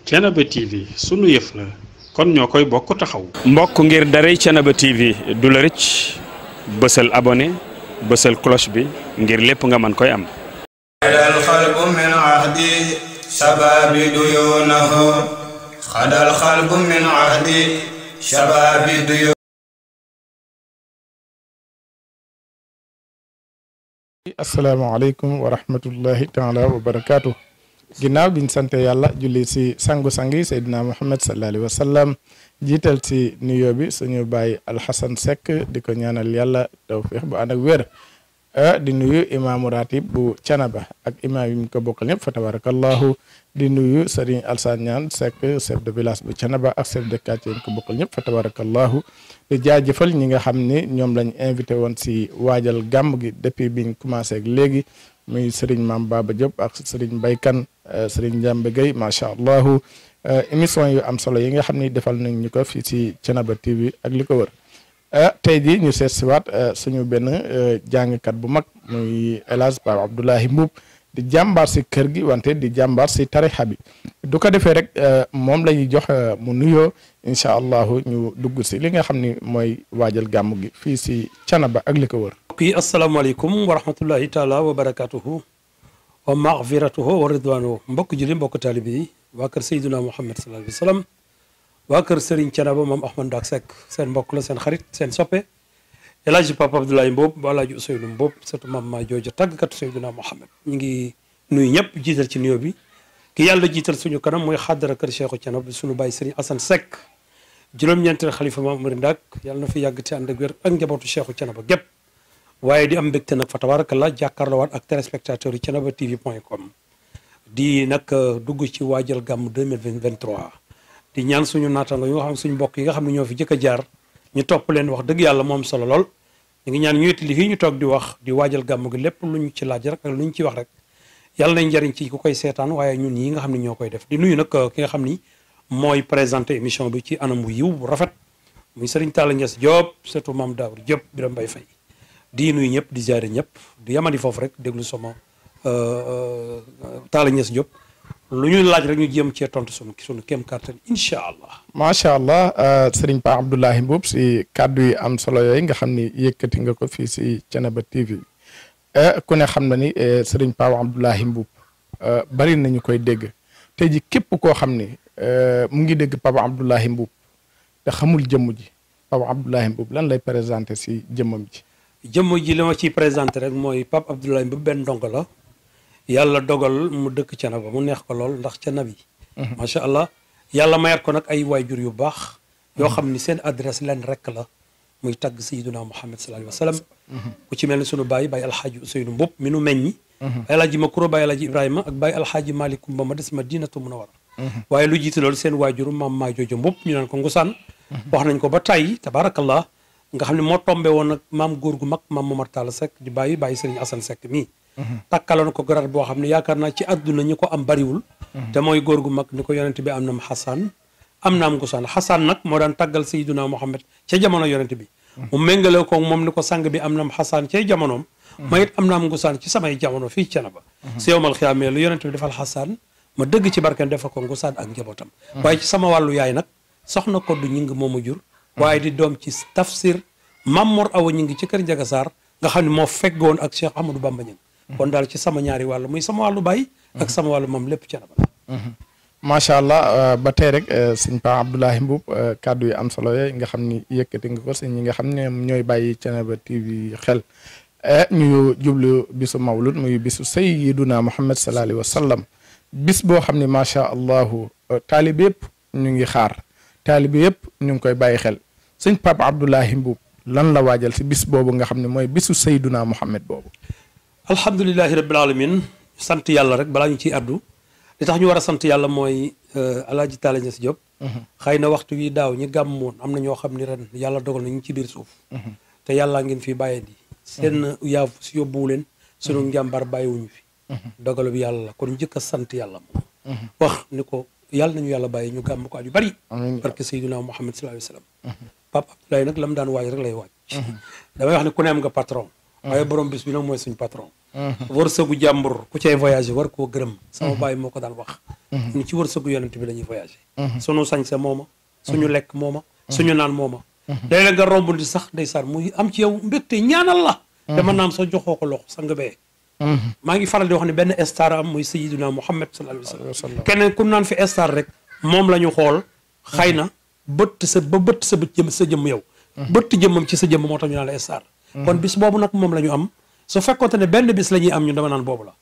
Thiénaba TV sunu yëf la kon ñoo koy bokk taxaw. mbokk ngir daray Thiénaba TV du la rëcc bësal abonné bësal cloche bi ngir lépp nga mën koy am. xadal xalbu min ahdi shababi duyunahu xadal xalbu min ahdi shababi duyunahu. asalaamaaleykum wa rahmatullahi taala wa barakaatu. ginnaaw biñ sante yàlla julli si sangu-sangi Seydina Muhammad sallallahu alayhi wa sallam jiital si nuyoo bi suñu bàyyi Alxasan Seck di ko ñaanal yàlla tawfiix bu ànd ak wér di nuyu imaamu ratib bu Thiénaba ak imaam yi mu ko bokkal ñëpp fa tabarakallahu di nuyu Serigne Alsane Niane Seck chef de village bu Thiénaba ak chef de quartier yi mu ko bokkal ñëpp fa tabarakallahu di jaajëfal ñi nga xam ni ñoom lañ invité woon si waajal gàmm gi depuis biñ commencé ak léegi muy Serigne Mame Baba Diop ak Serigne Mbaye Kane Serigne Ndiambe Gueye macha allah émission yu am solo yi nga xam ni defal nañ ñu ko fii si Thiénaba TV ak li ko wër tey jii ñu seet si waat suñu benn jàngkat bu mag muy El Hadj Pape Abdoulaye Mboup di jàmbaar si kër gi wante di jàmbaar si tarixa bi du ko defee rek moom la ñuy jox mu nuyoo incha allahu ñu dugg si li nga xam ni mooy waajal gàmm gi fii si Thiénaba ak li ko wër. kii asalaamaaleykum wa rahmatullahi taala wa barakatuhu wa maghfiratuhu wa ridwanuhu mbokk julli mbokk taalibe yi waa kër Seydina Muhammad sallallahu alayhi wa sallam waa kër Serigne Thiénaba moom Ahmad Ndack Seck seen mbokk la seen xarit seen soppe El Hadj Papa Abdoulaye Mboup ba El Hadj Ousseynou Mboup surtout maam maa jooja tàggkatu Seydina Muhammad ñu ngi nuyu ñëpp jiital ci nuyoo bi ki yàlla jiital suñu kanam mooy xaddara kër Cheikhu Thiénaba suñu bàyyi Serigne Assane Seck juróom-ñeenteel xalifa maam Amari Ndack yàlla na fi yàgg te ànd ak wér ak njabootu Cheikhu Thiénaba gépp waaye di am mbégte nag fa tabarakallah jàkkaarloowaat ak téléspectateurs yi Thiénaba TV.com di nag dugg ci waajal gàmm 2023 di ñaan suñu naataango yi nga xam suñu mbokk yi nga xam ne ñoo fi jëkk a jaar ñu topp leen wax dëgg yàlla moom solo lool ñu ngi ñaan ñuy li fii ñu toog di wax di waajal gàmm gi lépp lu ñu ci laaj rek ak lu ñu ci wax rek yàlla nañ njëriñ ci ku koy seetaan waaye ñun yi nga xam ne ñoo koy def di nuyu nag ki nga xam ni mooy présenté émission bi ci anam bu yiw bu rafet muy Serigne Talla Niass Diop surtout Mame Daour Diop Biram Mbaye Faye di nuyu ñëpp di jaare ñëpp di yamani foofu rek déglu sama Talla Niass Diop lu ñuy laaj rek ñu jéem cee tontu sunu kéem kàttan incha allah. macha allah Serigne Pape Abdoulaye Mboup si kàddu yi am solo yooyu nga xam ni yëkkati nga ko fii si Thiénaba TV ku ne xam na ni Serigne Pape Abdoulaye Mboup bari nañu koy dégg tey ji képp koo xam ni mu ngi dégg Pape Abdoulaye Mboup te xamul jëmm ji Pape Abdoulaye Mboup lan lay présenté si jëmmam ji. jëmm ji li ma ciy présenté rek mooy Pape Abdoulaye Mboup benn ndongo la yàlla dogal mu dëkk Thiénaba mu neex ko lool ndax Thiénaba yi macha allah yàlla mayat ko nag ay waajur yu baax yoo xam ni seen adresse leen rek la muy tagg Sayyiduna Muhammad sallallahu alayhi wa sallam ku ci mel ni sunu baay Baye Alxaaji Ousseynou Mboup mi nu meññi Baye Alxaaji Makuro Baye Alxaaji Ibrahima ak Baye Alxaaji Malikum ba ma des Madinatu Munawwara waaye lu jiite loolu seen waajuru maam maa joojo Mboup ñu naan ko Ngusaan wax nañ ko ba tàyyi tabarakallah nga xam ne moo tombé woon nag maam góor gu mag maam Momar Talla Seck di bàyyi Serigne Assane Seck mii takkaloon ko garat boo xam ne yaakaar naa ci àdduna ñi ko am bariwul te mooy góor gu mag ni ko yonent bi am nam Xasan am naam Ngusaan Xasan nag moo daan tàggal Sayyiduna Muhammad ca jamono yonent bi mu méngale ko moom ni ko sang bi am nam Xasan cay jamonoom ma it am naam Ngusaan ci samay jamono fii Thiénaba si yowmal xiyaamee lu yonent bi defal Xasan ma dëgg ci barkeem defal ko Ngusaan ak njabootam waaye ci sama wàllu yaay nag soxna ko du ñing moomu jur waaye di doom ci tafsir Mamor Awa ñi ngi ci kër Njaga Saar nga xam ne moo feggoon ak Cheikh Ahmadou Bamba ñing kon daal ci sama ñaari wàll muy sama wàllu baay ak sama wàllu moom lépp Thiénaba la macha allah ba tey rek sëñ Pape Abdoulaye Mboup kàddu yi am solo yooyu nga xam ni yëkkati nga ko si ñi nga xam ne ñooy bàyyi Thiénaba TV xel ñu jublu bisu mawlud muy bisu Sayyiduna Muhammad sallallahu alayhi wa sallam bis boo xam ne macha allahu taalibe yëpp ñu ngi xaar taalibe yëpp ñu ngi koy bàyyi xel sëñ Pape Abdoulaye Mboup lan la waajal si bis boobu nga xam ne mooy bisu Sayyiduna Muhammad boobu. alhamdulilahi rabbil alamin sant yàlla rek balaa ñu ciy addu li tax ñu war a sant yàlla mooy Alaaji Talla Niass Diop xëy na waxtu wi daaw ñi gàmmoon am na ñoo xam ni ren yàlla dogal na ñu ci biir suuf te yàllaa ngeen fi bàyyee di seen yaafu si yóbbuwu leen sunu njàmbar bàyyiwuñu fi dogalu bi yàlla la kon njëkk a sant yàlla moom wax ni ko yàlla nañu yàlla bàyyi ñu gàmm ko at yu bari barke Seydina Muhammad sallallahu alayhi wa sallam Pape Abdoulaye nag la mu daan waaj rek lay waaj damay wax ne ku ne am nga patron waaye borom bis bi nag mooy suñ patron wërsëgu jàmbur ku cay voyagé war koo gërëm sama bàyyi moo ko daan wax ñu ci wërsëgu yonent bi dañuy voyagé suñu sañse mooma suñu lekk mooma suñu naan mooma day la nga romb di sax ndeysaan muy am ci yow mbégte ñaanal la dama naam sa joxoo ko loxo sang bee maa ngi faral di wax ne benn star am muy Sayyiduna Muhammad sallallahu alayhi wa sallam keneen ku naan fi star rek moom la ñu xool xëy na bëtt sa jëm sa jëmm yow bëtt jëmmam ci sa jëmm moo tax ñu naan la star kon bis boobu nag moom la ñu am su fekkoonte ne benn bis la ñuy am ñun dama naan boobu la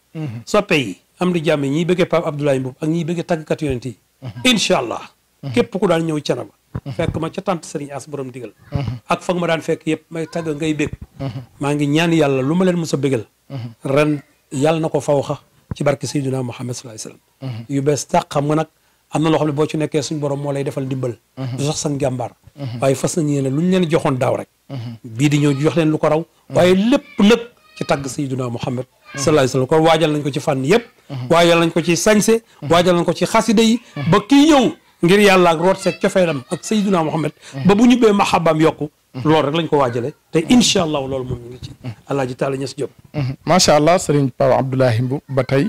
soppe yi am di jàmm ñiy bëggee Pape Abdoulaye Mboup ak ñiy bëggee tàggkat yonent yi incha allah képp ku daan ñëw Thiénaba fekk ma ca tànt Serigne As borom digal ak foog ma daan fekk yëpp may tàgg ngay bég maa ngi ñaan yàlla lu ma leen mos a bégal ren yàlla na ko fawxa ci barke Seydina Muhammad sallallahu alayhi wasallam yu bees tàq xam nga nag am na loo xam ne boo ci nekkee suñ borom moo lay defal ndimbal du sax san jàmbaar waaye fas nañu ne lu ñu leen joxoon daaw rek bii di ñëw jox leen lu ko raw waaye lépp nag ci tàgg Seydina Muhammad sallallahu alayhi wasallam kon waajal nañ ko ci fànn yëpp waajal nañ ko ci sañse waajal nañ ko ci xasida yi ba kii ñëw ngir yàlla ak root seeg cofeelam ak Seydina Muhammad ba bu ñu bee mahabbaam yokku loolu rek lañ ko waajale te incha allah loolu moom ñu ngi ci Alaaji Taala Ñas Jóob macha allah Serigne Pape Abdoulaye Mboup ba tey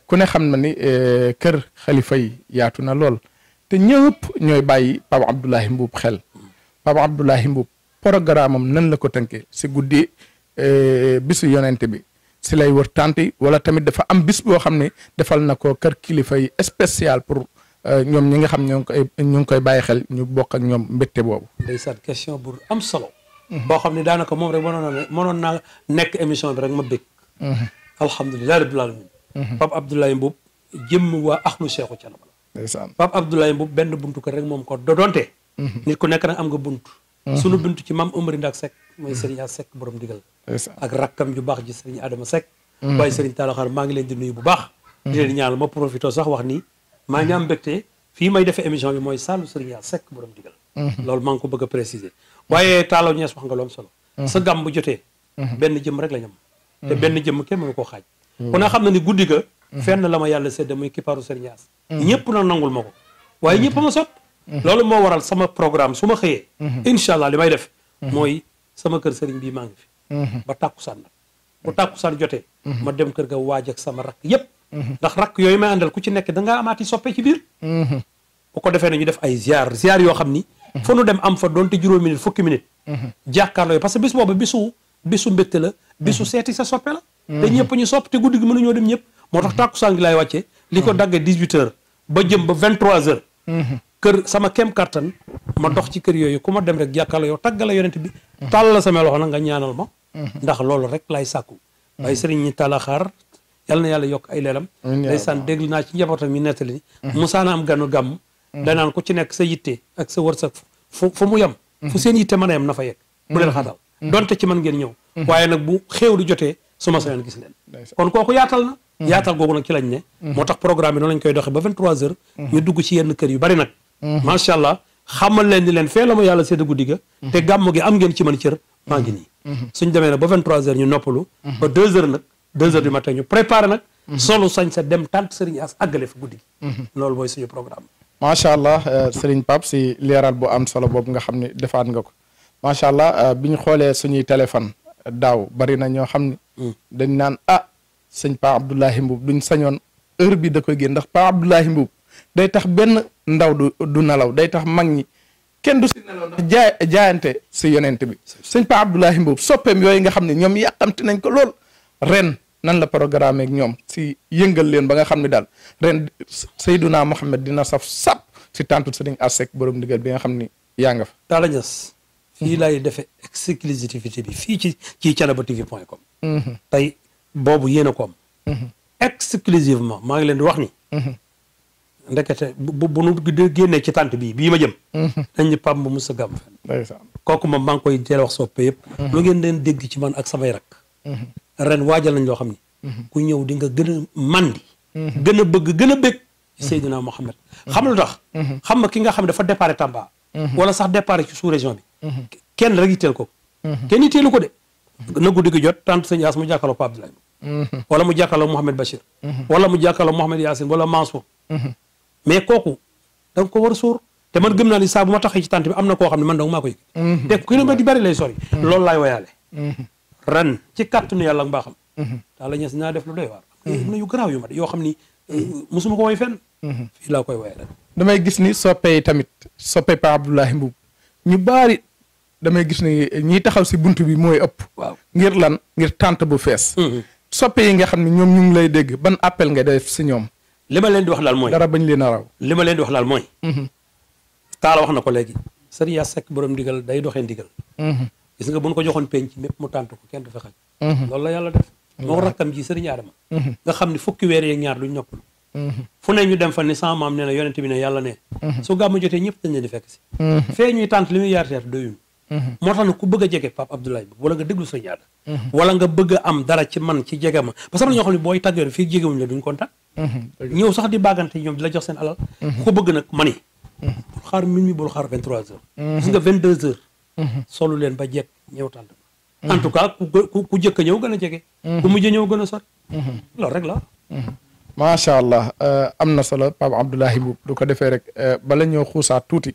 ku ne xam na ni kër xalifa yi yaatu na lool te ñëpp ñooy bàyyi Pape Abdoulaye Mboup xel Pape Abdoulaye Mboup programme am nan la ko tënkee si guddi bisu yonent bi si lay wër tànti wala tamit dafa am bis boo xam ne defal na ko kër kilifa yi spécial pour ñoom ñi nga xam ñu ngi koy bàyyi xel ñu bokk ak ñoom mbégte boobu. ndeysaan question bu am solo. boo xam ne daanaka moom rek mënoon naa nekk émission bi rek ma bég. alhamdulilah rabbil alamin. Pape Abdoulaye Mboup jëmm waa axlu Seexu Thiénaba la. ndeysaan Pape Abdoulaye Mboup benn buntu kër rek moom ko donte. nit ku nekk nag am nga buntu. sunu buntu ci maam Omari Ndak Seck mooy Serigne As Seck borom digal. ak rakkam ju baax ji Serigne Adama Seck. waaye Serigne Talla Xaar maa ngi leen di nuyu bu baax. di leen ñaanal ma profité sax wax ni. maa ngi am mbégte fii may defee émission bi mooy saalu Serigne As Seck borom digal. loolu maa ngi ko bëgg a préciser. waaye Talla Ñas wax nga lu am solo. sa gàmm bu jotee. benn jëm rek la ñam. te benn jëm kenn mënu koo xaaj. ku ne xam na ni guddi ga. fenn la ma yàlla sédd muy kippaaru Serigne As. ñëpp nag nangul ma ko. waaye ñëpp ma sopp. loolu moo waral sama programme su ma xëyee. incha allah li may def. mooy sama kër Serigne bii maa ngi fi. ba tàkkusaan nag bu tàkkusaan jotee. ma dem kër ga waaj ak sama rakk yëpp. ndax rakk yooyu may àndal ku ci nekk da ngaa amaati soppe ci biir. bu ko defee ne ñu def ay ziar yoo xam ni. fa nu dem am fa doonte juróomi minute fukki minute. jàkkaarloo parce que bis boobu bisu mbégte la bisu seeti sa soppe la. te ñëpp ñu sopp te guddi gi mënuñoo dem ñëpp. moo tax tàkkusaan gi laay wàccee. li ko daggee 18h ba jëm ba 23h. kër sama kem kattan ma dox ci kër yooyu ku ma dem rek jàkkaarloo yow tàggala yonent bi. tàll la sama loxo nag nga ñaanal ma. ndax loolu rek laay sàkku. waaye sëriñ ñi Talla Xaar yàlla na yàlla yokk ay leeram. ndeysaan dégg naa ci njabootam mi nettali ni. musaana am ganu gàmm. danaan ku ci nekk sa yitte ak sa wërsëg fu mu yem. fu seen yitte mën a yem na fa yegg. bu leen xatal donte ci man ngeen ñëw. waaye nag bu xéew lu jotee su ma sañoon gis leen. kon kooku yaatal na. yaatal googu nag ci lañ ne. moo tax programme bi noonu lañ koy doxee ba 23h. ñu dugg ci yenn kër yu bari nag. macha allah xamal leen ni leen fee la ma yàlla sédd guddi ga. te gàmm gi am ngeen ci man cër maa ngi nii. suñ demee nag ba 23h ñu noppalu. ba 2h nag 2h du matin ñu préparé nag. solu sañ sa dem tànt Serigne As àggale fa guddi gi. loolu mooy suñu programme. macha allah Serigne Pape si leeral bu am solo boobu nga xam ne defaat nga ko macha allah bi ñu xoolee suñuy téléphone daaw bari na ñoo xam ne. dañ naan sëñ Pape Abdoulaye Mboup duñ sañoon heure bi da koy génn ndax Pape Abdoulaye Mboup day tax benn ndaw du nelaw day tax mag ñi kenn du si nelaw ndax jaayante si yonent bi sëñ Pape Abdoulaye Mboup soppeem yooyu nga xam ne ñoom yàqamti nañ ko lool ren nan la programme ak ñoom si yëngal leen ba nga xam ne daal ren Seydouna Mohamed dina saf sap si tàntu Serigne As Seck borom ndigal bi nga xam ni yaa nga fa. Talla Ñas fii laay defee exclusivité bi fii ci thiénabatv.com. tey boobu yéen a ko am. exclusivement maa ngi leen di wax ni. ndekete bu nu génnee ci tànt bii ma jëm. dañ ñu pam bu mu sa gàmm fenn. kooku moom maa ngi koy teel wax soppe yëpp. lu ngeen leen dégg ci man ak samay rak. ren waajal nañ loo xam ni. ku ñëw di nga gën a mandi. gën a bëgg gën a bëgg. Seydina Mohamed. xam lu tax. xam nga ki nga xam ne dafa départ Tamba. wala sax départ ci sous région bi. kenn rek yitteel ko. kenn yitteelu ko de. na guddi gi jot tant sëñ As mu jàkkaarloo Pape Abdoulaye. wala mu jàkkaarloo Mouhamed Bachir. wala mu jàkkaarloo Mouhamed Yacine wala Mansour. mais kooku da nga ko war a sóor. te man gëm naa ni saa bu ma taxee ci tànt bi am na koo xam ne man dong maa ko yëg. te kilomètre yu bari lay sori. loolu laay woyaale. ren ci kàttanu yàlla ak mbaaxam Talla Niass naa def lu doy waar na yu garaaw yu ma yoo xam ni musuma ko woy fenn fii laa koy woye ren damay gis ni soppe yi tamit soppe Pa Abdoulaye Mboup ñu baari damay gis ni ñiy taxaw si bunt bi mooy ëpp waaw ngir lan ngir tànt bu fees soppe yi nga xam ne ñoom ñu ngi lay dégg ban appel nga def si ñoom li ma leen di wax daal mooy dara bañ leen a raw li ma leen di wax daal mooy Talla wax na ko léegi sëriñ Yaa Sekk borom ndigal day doxee ndigal gis nga bu ñu ko joxoon penc mépp mu tànt ko kenn du fa xaj loolu la yàlla def moo rakkam ji sëriñ Adama nga xam ne fukki weer yeeg ñaar duñ noppal fu ne ñu dem fa ni sama maam nee na yonente bi ne yàlla ne su gàmmu jotee ñëpp dañ leen di fekk si fee ñuy tànt li muy yaar teer doyuñ moo tax nag ku bëgg a jege Pape Abdoulaye Mboup wala nga déglu sëriñ Adama wala nga bëgg a am dara ci man ci jege ma parce que am na ñoo xam ne booy tàggoor fii jegewuñ la duñ kontaan ñëw sax di bàggante ñoom di la jox seen alal ku ko bëgg nag mani bul xaar minuit bul xaar 23 heures gis nga 22 heures solu leen ba jekk ñëw tànt en tout cas ku jëkk a ñëw gën a jege ku mujj ñëw gën a sori loolu rek la macha allah am na solo Pape Abdoulaye Mboup du ko defee rek bala ñoo xuusaat tuuti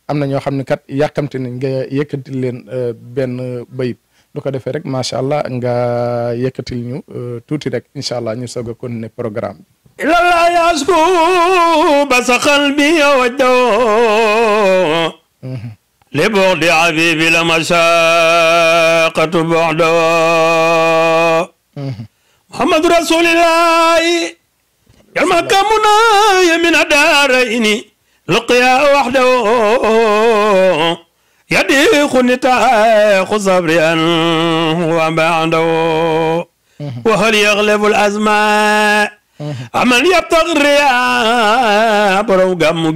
am na ñoo xam ne kat yàkkamti nañ nga yëkkatil leen benn bayit du ko defee rek macha allah nga yëkkatil ñu tuuti rek incha allah ñu soog a continuer programme bi ilallah yasku basa qalbi wajdo li bu'di habibi la mashaqatu bu'do muhammadu rasulillahi yalmakamuna yamina darayni luqya wahdahu يضيق نتاق صبري وبعده وهل يغلب الأزماء عمل يبتغي الرياء برو قام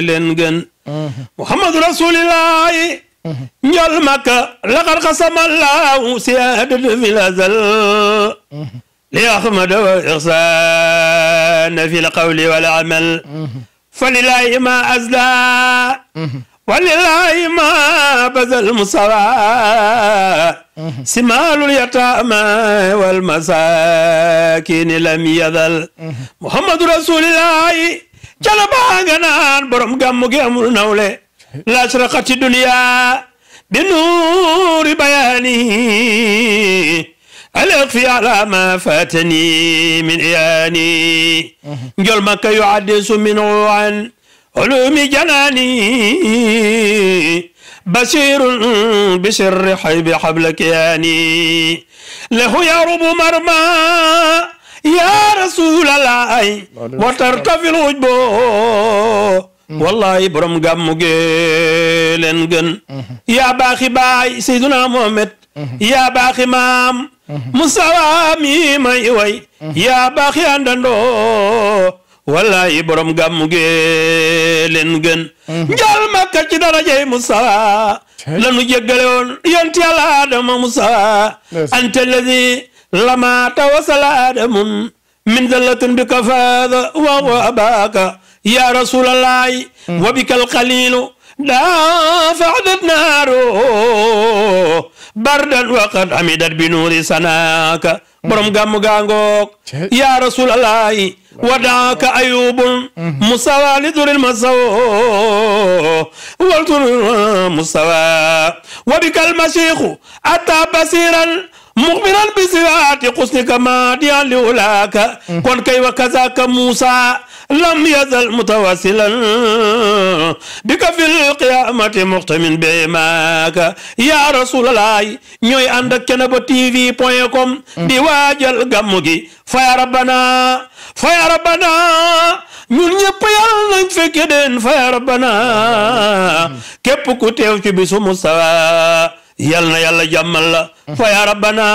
لنجن محمد رسول الله نجل مكة لقد قسم الله سيادة في الأزل لأحمد وإحسان في القول والعمل فلله ما أزلى ولله ما بذل المصطفى سمال اليتامى والمساكين لم يذل محمد رسول الله جلبانغنان برم غامو غامو نولي لا شرقت الدنيا بنور بيانه الأخفي على ما فاتني من إياني جل مكة يعدس منه عن علوم جناني بشير بسر حيب حبل كياني له يرب مرمى يا رسول الله وترتفي الوجب والله برم قام جيلن يا باخي باي سيدنا محمد يا باخي مام مسوامي ما يوي يا باخي عندندو wallahi borom gàmmu gee leen gën njal makka ci darajay Musa lanu jéggale woon yonti Yàlla Adama Musa anta alladi lama tawasala adamun min zallatin bika faada wa abaka ya rasulallahi wa bika alqalilu dafa'at naaru bardan wa qad hamidat bi nuuri sanaka borom gàmmu gaangook ya rasulallahi ودعك أيوب مستوى لدر المسوى والدر مستوى وبك المشيخ أتى بصيرا مخبرا بصفات حسنك ماديا لولاك كن كي وكذاك موسى لم يزل متواصلا بك في القيامة مختم بماك يا رسول الله ñoy ànd ak Thiénaba TV.com di waajal gàmmu gi fa ya rabbana ñun ñëpp yàlla nañ fekke den fa ya rabbana képp ku teew ci bisu Mustafa yal na yàlla jàmmal la fa ya rabbana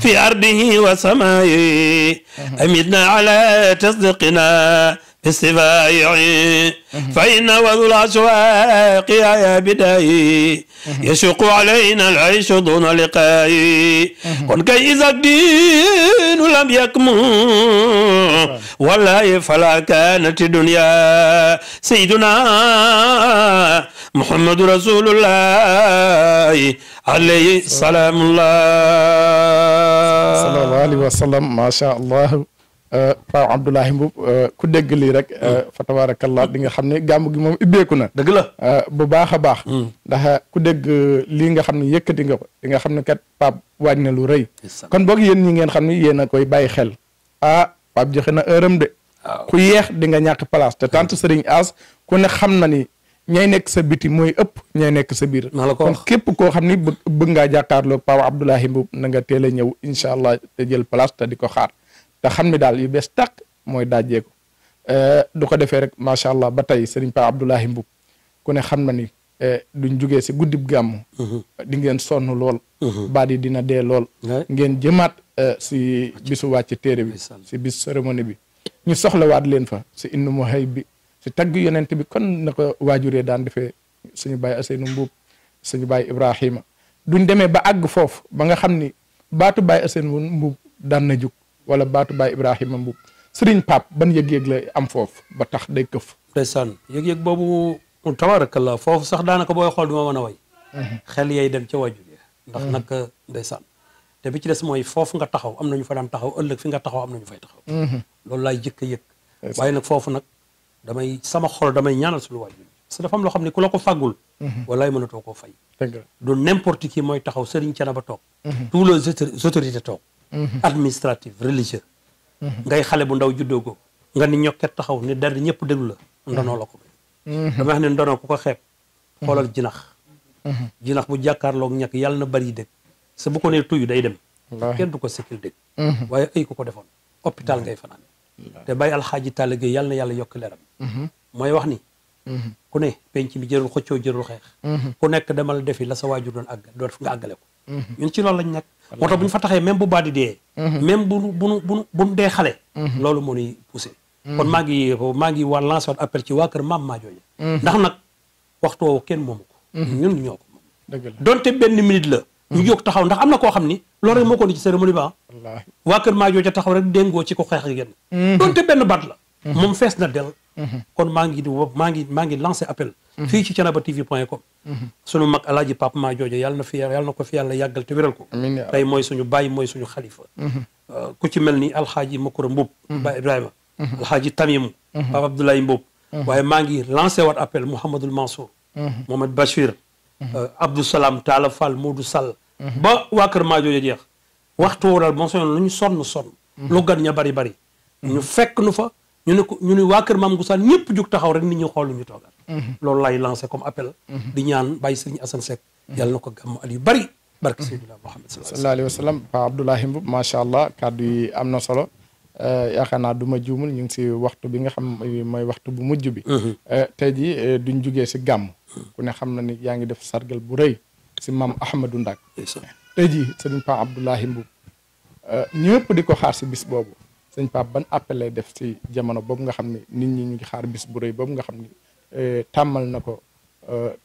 fi ardihi wa samaa'i amidna ala tasdiqina استفايعي فإن وذو الأسواق يا بداي يشق علينا العيش دون لقاء كن كي إذا الدين لم يكمل والله فلا كانت الدنيا سيدنا محمد رسول الله عليه السلام الله صلى الله عليه وسلم ما شاء الله Pape Abdoulahi Mboup ku dégg lii rek fa tabarakallah di nga xam ne gàmm gi moom ibbeeku na dëgg la bu baax a baax ndax ku dégg lii nga xam ne yëkkati nga ko di nga xam ne kat Pape waaj na lu rëy kon boog yéen ñi ngeen xam ne yéen a koy bàyyi xel Pape joxe na heure am de ku yeex di nga ñàkk place te tant Serigne As ku ne xam na ni ñay nekk sa biti mooy ëpp ñay nekk sa biir kon képp koo xam ni bëgg ngaa jàkkaarloo Pape Abdoulahi Mboup na nga teel a ñëw incha allah te jël place te di ko xaar te xam ni daal yu bees tàq mooy dajjeeku du ko defee rek macha allah ba tey Serigne Pape Abdoulahi Mboup ku ne xam na ni duñ jugee si guddib gàmm di ngeen sonn lool baat yi dina dee lool ngeen jëmaat si bisu wàcc téere bi si bis cérémonie bi ñu soxlawaat leen fa si innu mu hay bi si tagg yonent bi kon na ko waajuree daan defee suñu baay Aseynu Mboup suñu baay Ibrahima duñ demee ba àgg foofu ba nga xam ni baatu baay Aseynu Mboup daan na jug wala baatu baay Ibrahima Mboup Serigne Pape ban yëg-yëg la am foofu ba tax day këf ndeysaan yëg-yëg boobu tabarakallah foofu sax daanaka booy xool du ma mën a way xel yay dem ca waajur ya ndax nag ndeysaan te bi ci des mooy foofu nga taxaw am nañu fa daan taxaw ëllëg fi nga taxaw am nañu fay taxaw loolu laay jëkk a yëg waaye nag foofu nag sama xol damay ñaanal suñu waajur parce que dafa am loo xam ne ku la ko fàggul walaay mënatoo koo fay du n'importe qui mooy taxaw Serigne Thiénaba toog tous les autorités toog administrative religieux ngay xale bu ndaw juddoo ko nga ni ñokket taxaw ni der ñëpp déglu la ndonoo la ko dama wax ne ndonoo ku ko xeeb xoolal jinax bu jàkkaarloog ñàkk yàlla na bari dégg sa bu ko nee tuyu day dem kenn du ko sikkil dégg waaye ay ku ko defoon hôpital ngay fanaan te bàyyi alxaaji Talla Gueye yàlla na yàlla yokk leeram mooy wax ni ku ne penc bi jërul xëccoo jërul xeex ku nekk demal defi la sa waajur doon doon nga àggale ko ñun ci loolu lañ nekk moo tax bu ñu fa taxee même bu baadi dee même bu dee xale loolu moo ñuy poussé kon maa ngi war lancé waat appel ci waa kër maam maa jooje ndax nag waxtu woowu kenn moomu ko ñun ñoo ko moom donte benn minute la ñu jóg taxaw ndax am na koo xam ni loolu rek moo ko ni ci cérémonie ba waa kër maa jooja taxaw rek déngoo ci ko xeex ak yéen donte benn baat la moom fees na del kon maa ngi lancé appel fii ci thiénabatv.com sunu mag alaaji Pape maa jooja yàlla na ko fi yàlla yàggal te wéral ko tey mooy suñu baay mooy suñu xalifa ku ci mel ni alxaaji Makura Mboup ba Ibrahima alxaaji Tamimu Pape Abdoulaye Mboup waaye maa ngi lancé waat appel Mouhamadul Mansour Mohamed Bachir Abdou Salam Talla Fall Modou Sall ba waa kër maa jooja jeex waxtu woo daal bon soñoon lu ñu sonn lu gan ña bari ñu fekk nu fa ñu ne waa kër maam Gusaan ñëpp jug taxaw rek nit ñi xool lu ñu toogal loolu lay lancé comme appel di ñaan bàyyi Serigne Assane Seck yàlla na ko gàmm at yu bari barke Seydina Muhammad sallallahu alayhi wa sallam Pape Abdoulahi Mboup macha allah kàddu yi am na solo yaakaar naa du ma juumul ñu ngi si waxtu bi nga xam mooy waxtu bu mujj bi tey ji duñ jugee si gàmm ku ne xam na ni yaa ngi def sargal bu rëy si maam Ahmadou Ndak tey ji Serigne Pape Abdoulahi Mboup ñëpp di ko xaar si bis boobu sëñ Pape ban appel lay def si jamono boobu nga xam ne nit ñi ñu ngi xaar bis bu rëy boobu nga xam ne tàmmal na ko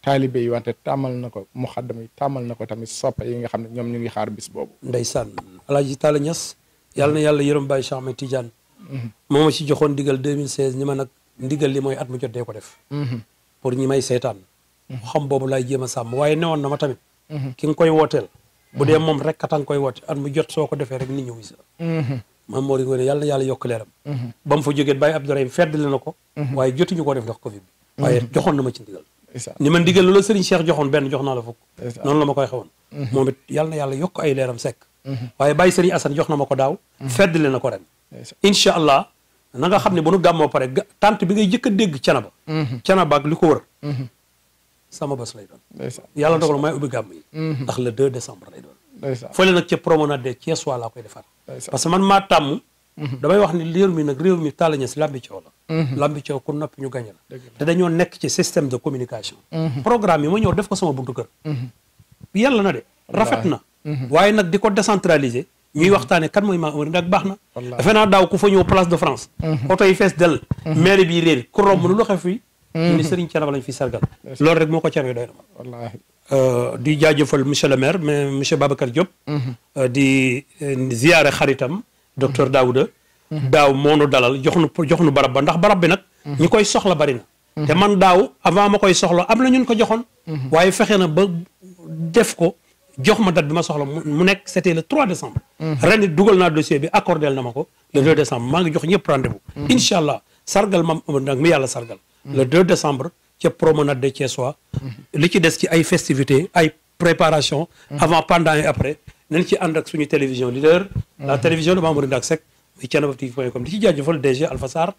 taalibe yi wante tàmmal na ko muxaddam yi tàmmal na ko tamit soppe yi nga xam ne ñoom ñu ngi xaar bis boobu ndeysaan Alaaji Talla Niass yàlla na yàlla yërëm Baye Cheikh Ahmed Tidiane moo ma ci joxoon ndigal 2016 ñi ma nag ndigal li mooy at mu jot dee ko def pour ñi may seetaan xam boobu laay jéem a sàmm waaye newoon na ma tamit ki nga koy wooteel bu dee moom rek katan koy woote at mu jot soo ko defee rek nit ñi wuy sa maam moo ngoone yàlla na yàlla yokk leeram ba mu fa jógee Baye Abdourahim feddali na ko waaye jotuñu koo def ndax Covid bi waaye joxoon na ma ci ndigal ni ma ndigal la Serigne Cheikh joxoon benn jox naa la fukk noonu la ma koy xewoon moom it yàlla na yàlla yokk ay leeram sekk waaye Baye Serigne Assane jox na ma ko daaw feddali na ko ren incha allah na nga xam ne bu nu gàmmoo pare tant bi ngay jëkk a dégg Thiénaba ak li ko wër sama bés lay doon yàlla dogal may ubbi gàmm yi ndax le 2 décembre lay doon fële nag ca promenade de Thiès waa laa koy defar parce que man maa tàmm damay wax ni réew mi nag réew mi Talla Niass lambi coow la lambi coow ku noppi ñu gañe la te dañoo nekk ci système de communication programme yi ma ñëw def ko sama buntu kër yàlla na de rafet na waaye nag di ko décentraliser ñuy waxtaane kan mooy maa Amari Ndak baax na defe naa daaw ku fa ñëw place de France oto yi fees del maire bi réer ku romb lu xew fii ñu ni Serigne Thiénaba lañ fi sargal loolu rek moo ko cerwee doy na ma di jaajëfal monsieur le maire mais monsieur Babacar Diop di ziyaare xaritam docteur Daouda daaw moonu dalal jox nu barab ba ndax barab bi nag ñi koy soxla bari na te man daaw avant ma koy soxla am na ñun ko joxoon waaye fexe na ba def ko jox ma date bi ma soxla mu nekk c'était le 3 décembre. ren it dugal naa dossier bi accordé na ma ko le 2 décembre maa ngi jox ñëpp rendez-vous. incha allah sargal Mame Omar Ndak mi yàlla sargal. le 2 décembre ca promenade de Thiessois. li ci des ci ay festivités ay préparation avant pendant et après nañ ci ànd ak suñu télévision leader. la télévision de Mame Omar Ndak Seck. thiénaba.tv.com di ci jaajëfal DG Alpha Sarr.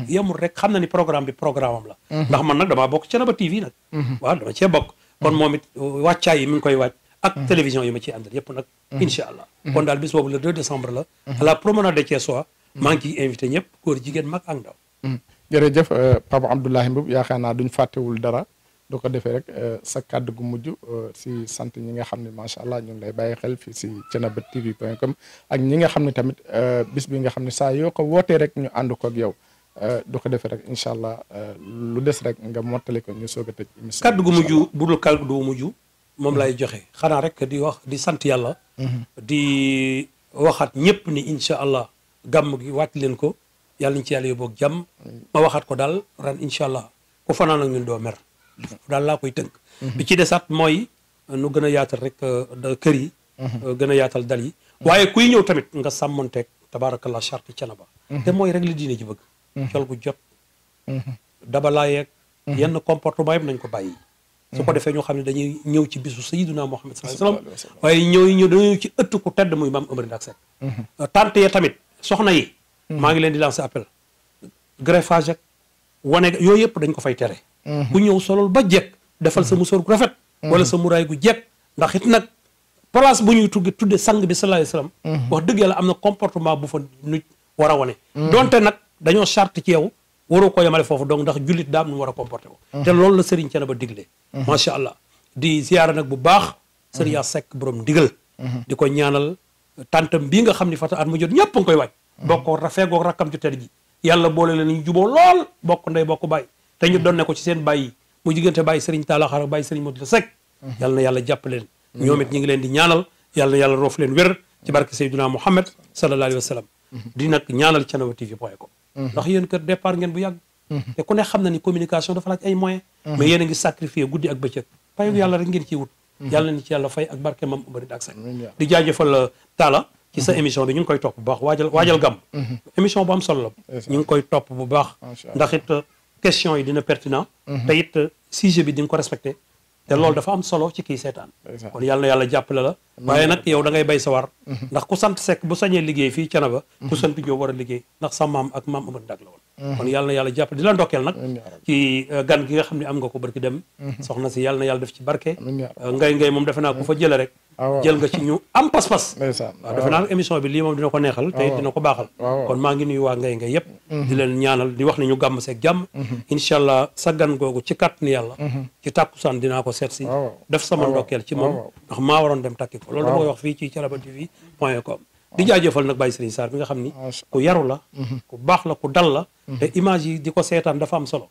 yemul rek xam na ni programme bi programme am la. ndax man nag damaa bokk Thiénaba TV nag. waaw dama cee bokk. kon moom it wàccaay yi mi ngi koy wàcc. ak télévision yi ma ciy àndal yëpp nag. incha allah kon daal bis boobu le 2 décembre la. à la promenade de Thiessois. maa ngi ciy invité ñëpp góor jigéen mag ak ndaw. jërëjëf Pape Abdoulaye Mboup yaakaar naa duñ fàttewul dara du ko defee rek sa kàddu gu mujj si sant ñi nga xam ne macha allah ñu ngi lay bàyyi xel fii si thiénaba.tv.com ak ñi nga xam ne tamit bis bi nga xam ne saa yoo ko wootee rek ñu ànd ko ak yow du ko defee rek incha allah lu des rek nga mottali ko ñu soog a tëj émission. kàddu gu mujj budul kàddu gu mujj moom lay joxe xanaa rek di wax di sant yàlla. di waxaat ñëpp ni incha allah gàmm gi wàcc leen ko yàlla nañ ci yàlla yóbboog jàmm. ma waxaat ko daal ren incha allah ku fanaan ak ñun doo mer. daal laa koy tënk. bi ci desaat mooy nu gën a yaatal rek kër yi. gën a yaatal dal yi. waaye kuy ñëw tamit nga sàmmonteeg tabaarakallah charte Thiénaba. te mooy rek li diine ji bëgg. col gu jot. dabalaa yeeg. yenn comportement yëpp nañ ko bàyyi. su ko defee ñoo xam ne dañuy ñëw ci bisu sayyiduna Muhammad sallallahu alayhi wasallam waaye ñëw dañoo ci ëtt ku tedd muy Mame Omar Ndak Seck. tante ya tamit soxna yi. maa ngi leen di lancer appel. greffage ak wane yooyu yëpp dañ ko fay tere. ku ñëw solol ba jekk defal sa musóor gu rafet. wala sa muraay gu jekk ndax it nag place bu ñuy tudde sang bi sallallahu alayhi wasallam. wax dëgg yàlla am na comportement bu fa nit war a wane. donte nag dañoo charte ci yow waroo ko yemale foofu donc ndax jullit daam nu war a comporté ko. te loolu la Serigne Thiénaba digle. macha allah di ziyaara nag bu baax. Serigne Seck borom ndigal. di ko ñaanal tantam bii nga xam ni fata at mu jot ñëpp a ngi koy waaj. bokk feegoog rakkam ci tedd ji yàlla boole leen ñu juboo lool bokk ndey bokk bàyyi te ñu doon ne ko ci seen bàyyi mu diggante bàyyi Serigne Talla Xara bàyyi Serigne Modou Seck yàlla na yàlla jàpp leen ñoom it ñu ngi leen di ñaanal yàlla na yàlla roof leen wér ci barke Seydina Muhammad sallallahu alayhi wa sallam di nag ñaanal thiénaba.tv.com ndax yéen kër départ ngeen bu yàgg te ku ne xam na ni communication dafa laaj ay moyens mais yéen a ngi sacrifier guddi ak bëccëg payu yàlla rek ngeen ciy wut yàlla na ci yàlla fay ak barke Mame Omar Ndak Seck di jaajëfal Talla ci sa émission bi ñu ngi koy topp bu baax waajal gàmm émission bu am solo la ñu ngi koy topp bu baax ndax it question yi dina pertinent te it sujet bi di nga ko respecté te loolu dafa am solo ci kii seetaan kon yàlla na yàlla jàppale la waaye nag yow da ngay bay sa war ndax ku sant Seck bu sañee liggéey fii Thiénaba ku sant Diop war a liggéey ndax sa maam ak Mame Omar Ndak la woon kon yàlla na yàlla jàppale di la ndokkeel nag ci gan gi nga xam ne am nga ko barki dem soxna si yàlla na yàlla def ci barke ngay moom defe naa ku fa jële rek jël nga ci ñu am pas-pas waaw defe naa émission bi lii moom dina ko neexal te dina ko baaxal kon maa ngi nuyu waa ngay yëpp di leen ñaanal di wax ne ñu gàmm seeg jàmm incha allah sa gan googu ci kàttanu yàlla ci tàkkusaan dinaa ko seet si def sama ndokkeel ci moom ndax maa waroon dem takki ko loolu dama koy wax fii ci thiénaba.tv.com di jaajëfal nag Baye Serigne Sarr bi nga xam ni ku yaru la ku baax la ku dal la te image yi di ko seetaan dafa am solo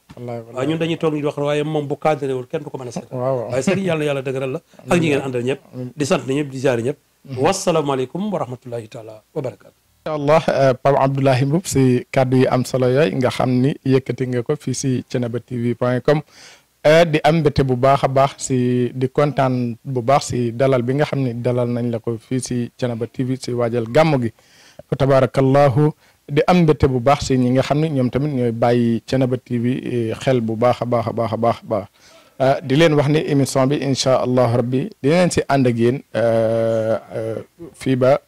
waaye ñun dañuy toog ni di wax waaye moom bu cadré wul kenn du ko mën a seetaan waaye Serigne yàlla yàlla dëgëral la ak ñi ngeen àndal ñëpp di sant ñëpp di jaari ñëpp wasalaamaaleykum wa rahmatullahi taala wa barakatu incha allah Pape Abdoulaye Mboup si kàddu yi am solo yooyu nga xam ni yëkkati nga ko fii si thiénaba.tv.com di am mbégte bu baax a baax si di kontaan bu baax si dalal bi nga xam ne dalal nañ la ko fii si Thiénaba TV si waajal gàmmu gi fa tabarakallahu di am mbégte bu baax si ñi nga xam ne ñoom tamit ñooy bàyyi Thiénaba TV xel bu baax a baax a baax a baax baax di leen wax ni émission bi incha allah rabbi dinañ si ànd ak yéen fii ba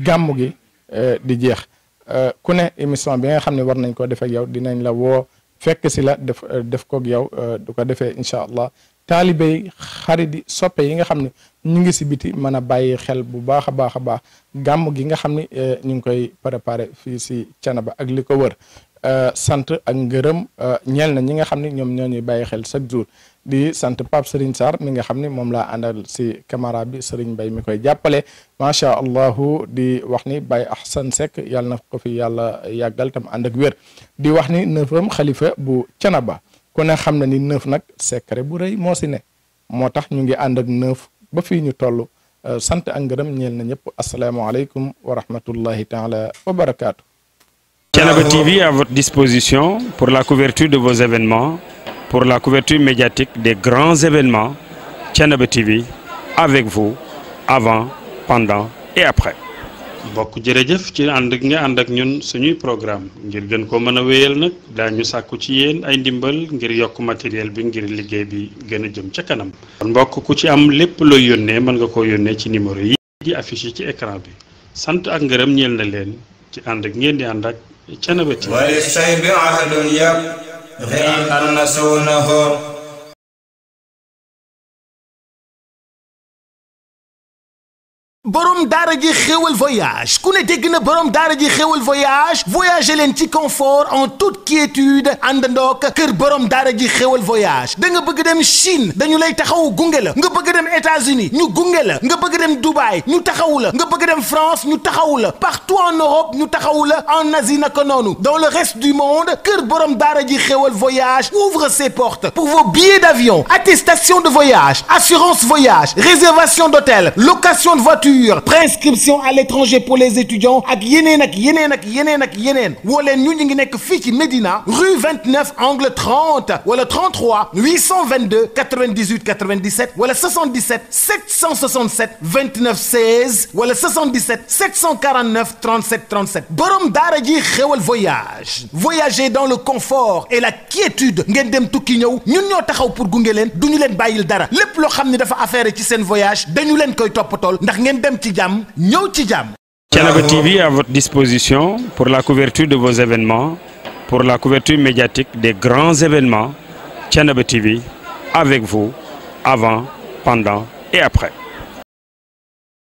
gàmmu gi di jeex ku ne émission bi nga xam ne war nañ ko def ak yow dinañ la woo fekk si la def koog yow du ko defee incha allah taalibe yi xarit yi soppe yi nga xam ne ñu ngi si biti mën a bàyyi xel bu baax a baax a baax gàmm gi nga xam ne ñu ngi koy préparé fii si Thiénaba ak li ko wër sant ak ngërëm ñeel na ñi nga xam ne ñoom ñoo ñuy bàyyi xel chaque jour di sant Pape Serigne Sarr mi nga xam ne moom laa àndal si caméra bi Serigne Mbaye mi koy jàppale macha allahu di wax ni Baye Ahsan Seck yàlla na ko fi yàlla yàggal tam ànd ak wér di wax ni neufam xalifa bu Thiénaba ku ne xam na ni neuf nag secret bu rëy moo si ne moo tax ñu ngi ànd ak neuf ba fii ñu toll sant ak ngërëm ñeel na ñëpp asalaamaaleykum wa rahmatullahi taala wa barakaatu. Thiénaba TV à votre disposition pour la couverture de vos événements, pour la couverture médiatique des grands événements. Thiénaba TV avec vous avant, pendant et après. bokk jërëjëf ci ànd ak nga ànd ak ñun suñuy programme ngir gën ko mën a wéyal nag daañu sàkku ci yéen ay ndimbal ngir yokk matériel bi ngir liggéey bi gën a jëm ca kanam. kon mbokk ku ci am lépp looy yónnee mën nga koo yónnee ci numéro yi di affiché ci écran bi sant ak ngërëm ñeel na leen ci ànd ak ngeen di ànd ak Thiénaba TV. wali say bi ahdun yab xëy an nasuunahu borom daara ji xéwal voyage ku ne dégg na borom daara ji xéwal voyage voyager leen ci confort en toute quiétude àndandook kër borom daara ji xéwal voyage da nga bëgg dem Chine dañu lay taxaw gunge la nga bëgg dem États-Unis ñu gunge la nga bëgg dem Dubaï ñu taxaw la nga bëgg dem France ñu taxaw la partout en Europe ñu taxaw la en Asie naka noonu dans le reste du monde kër borom daara ji xéwal voyage ouvre ses portes pour vos billets d'avion attestation de voyage assurance voyage réservation d'hôtel location de voiture préinscription à l'étranger pour les étudiants ak yeneen ak yeneen ak yeneen ak yeneen woo leen ñu ngi nekk fii ci Médina rue 29 angle 30 wala 33 822 98 97 wala 77 767 29 16 wala 77 749 37 37 borom daara ji xéwal voyage voyager dans le confort et la quiétude ngeen dem tukki ñëw ñun ñoo taxaw pour gunge leen du ñu leen bàyyil dara lépp loo xam ne dafa affaire ci seen voyage dañu leen koy toppatool ndax ngeen dem ci jàmm ñëw ci jàmm. Thiénaba TV à votre disposition pour la couverture de vos événements, pour la couverture médiatique des grands événements. Thiénaba TV avec vous avant, pendant et après.